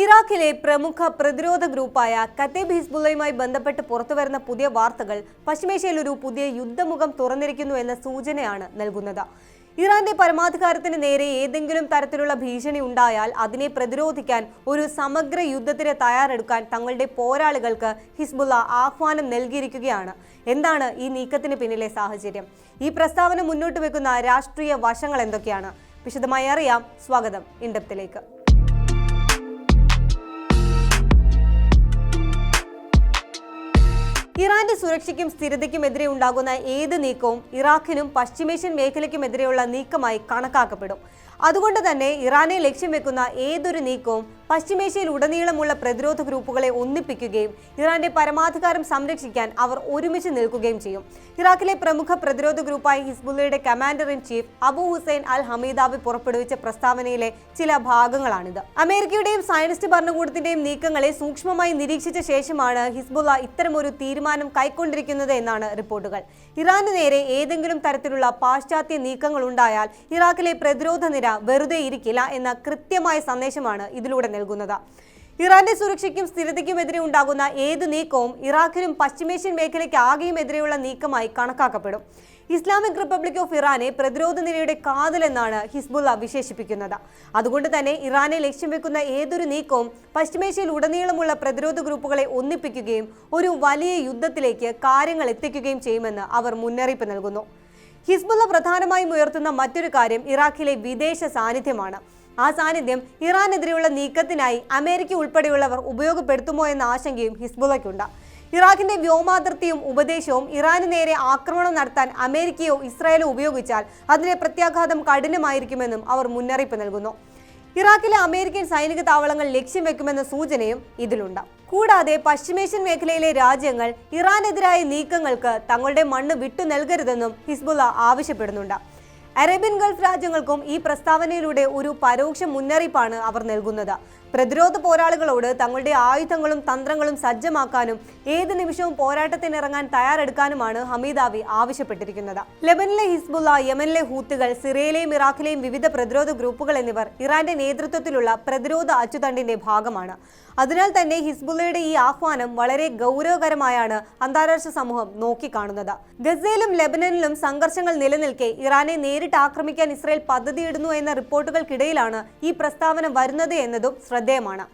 ഇറാഖിലെ പ്രമുഖ പ്രതിരോധ ഗ്രൂപ്പായ കതൈബ് ഹിസ്ബുള്ളയുമായി ബന്ധപ്പെട്ട് പുറത്തുവരുന്ന പുതിയ വാർത്തകൾ പശ്ചിമേഷ്യയിൽ ഒരു പുതിയ യുദ്ധമുഖം തുറന്നിരിക്കുന്നു എന്ന സൂചനയാണ് നൽകുന്നത്. ഇറാന്റെ പരമാധികാരത്തിന് നേരെ ഏതെങ്കിലും തരത്തിലുള്ള ഭീഷണി ഉണ്ടായാൽ അതിനെ പ്രതിരോധിക്കാൻ ഒരു സമഗ്ര യുദ്ധത്തിന് തയ്യാറെടുക്കാൻ തങ്ങളുടെ പോരാളികൾക്ക് ഹിസ്ബുള്ള ആഹ്വാനം നൽകിയിരിക്കുകയാണ്. എന്താണ് ഈ നീക്കത്തിന് പിന്നിലെ സാഹചര്യം? ഈ പ്രസ്താവന മുന്നോട്ട് വെക്കുന്ന രാഷ്ട്രീയ വശങ്ങൾ എന്തൊക്കെയാണ്? വിശദമായി അറിയാം. സ്വാഗതം ഇൻഡെപ്തിലേക്ക്. ഇറാന്റെ സുരക്ഷയ്ക്കും സ്ഥിരതയ്ക്കുമെതിരെ ഉണ്ടാകുന്ന ഏത് നീക്കവും ഇറാഖിനും പശ്ചിമേഷ്യൻ മേഖലയ്ക്കുമെതിരെയുള്ള നീക്കമായി കണക്കാക്കപ്പെടും. അതുകൊണ്ട് തന്നെ ഇറാനെ ലക്ഷ്യം വെക്കുന്ന ഏതൊരു നീക്കവും പശ്ചിമേഷ്യയിൽ ഉടനീളമുള്ള പ്രതിരോധ ഗ്രൂപ്പുകളെ ഒന്നിപ്പിക്കുകയും ഇറാന്റെ പരമാധികാരം സംരക്ഷിക്കാൻ അവർ ഒരുമിച്ച് നിൽക്കുകയും ചെയ്യും. ഇറാഖിലെ പ്രമുഖ പ്രതിരോധ ഗ്രൂപ്പായ ഹിസ്ബുള്ളയുടെ commander in chief Abu Hussein al Hamidawi പുറപ്പെടുവിച്ച പ്രസ്താവനയിലെ ചില ഭാഗങ്ങളാണിത്. അമേരിക്കയുടെയും സയനിസ്റ്റ് ഭരണകൂടത്തിന്റെയും നീക്കങ്ങളെ സൂക്ഷ്മമായി നിരീക്ഷിച്ച ശേഷമാണ് ഹിസ്ബുള്ള ഇത്തരമൊരു തീരുമാനം കൈക്കൊണ്ടിരിക്കുന്നത് എന്നാണ് റിപ്പോർട്ടുകൾ. ഇറാന് നേരെ ഏതെങ്കിലും തരത്തിലുള്ള പാശ്ചാത്യ നീക്കങ്ങൾ ഉണ്ടായാൽ ഇറാഖിലെ പ്രതിരോധ നിര വെറുതെ ഇരിക്കില്ല എന്ന കൃത്യമായ സന്ദേശമാണ് ഇതിലൂടെ നൽകുന്നത്. ഇറാന്റെ സുരക്ഷയ്ക്കും സ്ഥിരതയ്ക്കുമെതിരെ ഉണ്ടാകുന്ന ഏത് നീക്കവും ഇറാഖിനും പശ്ചിമേഷ്യൻ മേഖലയ്ക്ക് ആകെയുമെതിരെയുള്ള നീക്കമായി കണക്കാക്കപ്പെടും. ഇസ്ലാമിക് റിപ്പബ്ലിക് ഓഫ് ഇറാനെ പ്രതിരോധ നിരയുടെ കാതൽ എന്നാണ് ഹിസ്ബുള്ള വിശേഷിപ്പിക്കുന്നത്. അതുകൊണ്ട് തന്നെ ഇറാനെ ലക്ഷ്യം വെക്കുന്ന ഏതൊരു നീക്കവും പശ്ചിമേഷ്യയിൽ ഉടനീളമുള്ള പ്രതിരോധ ഗ്രൂപ്പുകളെ ഒന്നിപ്പിക്കുകയും ഒരു വലിയ യുദ്ധത്തിലേക്ക് കാര്യങ്ങൾ എത്തിക്കുകയും ചെയ്യുമെന്ന് അവർ മുന്നറിയിപ്പ് നൽകുന്നു. ഹിസ്ബുള്ള പ്രധാനമായും ഉയർത്തുന്ന മറ്റൊരു കാര്യം ഇറാഖിലെ വിദേശ സാന്നിധ്യമാണ്. ആ സാന്നിധ്യം ഇറാനെതിരെയുള്ള നീക്കത്തിനായി അമേരിക്ക ഉൾപ്പെടെയുള്ളവർ ഉപയോഗപ്പെടുത്തുമോ എന്ന ആശങ്കയും ഹിസ്ബുള്ളയ്ക്കുണ്ട്. ഇറാഖിന്റെ വ്യോമാതിർത്തിയും ഉപദേശവും ഇറാന് നേരെ ആക്രമണം നടത്താൻ അമേരിക്കയോ ഇസ്രായേലോ ഉപയോഗിച്ചാൽ അതിന്റെ പ്രത്യാഘാതം കഠിനമായിരിക്കുമെന്നും അവർ മുന്നറിയിപ്പ് നൽകുന്നു. ഇറാഖിലെ അമേരിക്കൻ സൈനിക താവളങ്ങൾ ലക്ഷ്യം വെക്കുമെന്ന സൂചനയും ഇതിലുണ്ട്. കൂടാതെ പശ്ചിമേഷ്യൻ മേഖലയിലെ രാജ്യങ്ങൾ ഇറാനെതിരായ നീക്കങ്ങൾക്ക് തങ്ങളുടെ മണ്ണ് വിട്ടു നൽകരുതെന്നും ഹിസ്ബുള്ള ആവശ്യപ്പെടുന്നുണ്ട്. അറേബ്യൻ ഗൾഫ് രാജ്യങ്ങൾക്കും ഈ പ്രസ്താവനയിലൂടെ ഒരു പരോക്ഷ മുന്നറിയിപ്പാണ് അവർ നൽകുന്നത്. പ്രതിരോധ പോരാളികളോട് തങ്ങളുടെ ആയുധങ്ങളും തന്ത്രങ്ങളും സജ്ജമാക്കാനും ഏത് നിമിഷവും പോരാട്ടത്തിനിറങ്ങാൻ തയ്യാറെടുക്കാനുമാണ് ഹമീദാവി ആവശ്യപ്പെട്ടിരിക്കുന്നത്. ലെബനിലെ ഹിസ്ബുള്ള, യമനിലെ ഹൂത്തികൾ, സിറിയയിലെയും ഇറാഖിലെയും വിവിധ പ്രതിരോധ ഗ്രൂപ്പുകൾ എന്നിവർ ഇറാന്റെ നേതൃത്വത്തിലുള്ള പ്രതിരോധ അച്ചുതണ്ടിന്റെ ഭാഗമാണ്. അതിനാൽ തന്നെ ഹിസ്ബുള്ളയുടെ ഈ ആഹ്വാനം വളരെ ഗൗരവകരമായാണ് അന്താരാഷ്ട്ര സമൂഹം നോക്കിക്കാണുന്നത്. ഗസയിലും ലെബനനിലും സംഘർഷങ്ങൾ നിലനിൽക്കെ ഇറാനെ നേരിട്ട് ആക്രമിക്കാൻ ഇസ്രായേൽ പദ്ധതിയിടുന്നു എന്ന റിപ്പോർട്ടുകൾക്കിടയിലാണ് ഈ പ്രസ്താവന വരുന്നത് എന്നതും ശ്രദ്ധേയമാണ്.